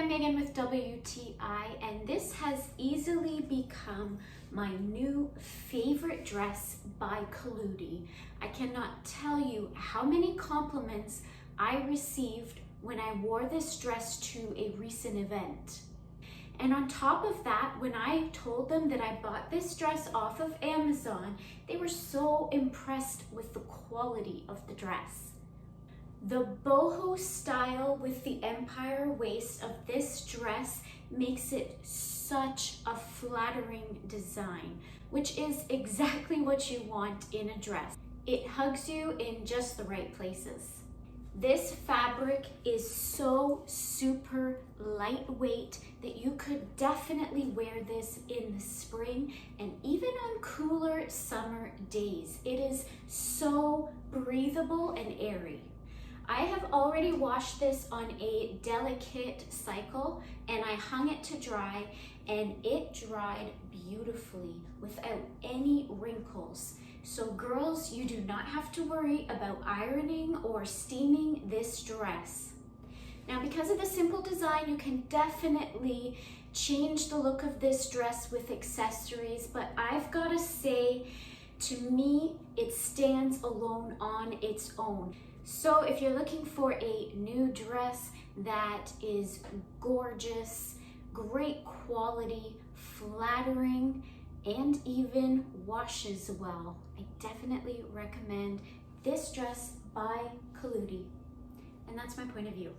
I'm Megan with WTI, and this has easily become my new favorite dress by Coloody. I cannot tell you how many compliments I received when I wore this dress to a recent event. And on top of that, when I told them that I bought this dress off of Amazon, they were so impressed with the quality of the dress. The boho style with the empire waist of this dress makes it such a flattering design, which is exactly what you want in a dress. It hugs you in just the right places. This fabric is so super lightweight that you could definitely wear this in the spring and even on cooler summer days. It is so breathable and airy. I have already washed this on a delicate cycle and I hung it to dry, and it dried beautifully without any wrinkles. So girls, you do not have to worry about ironing or steaming this dress. Now, because of the simple design, you can definitely change the look of this dress with accessories, but I've got to say, to me, it stands alone on its own. So if you're looking for a new dress that is gorgeous, great quality, flattering, and even washes well, I definitely recommend this dress by Coloody. And that's my point of view.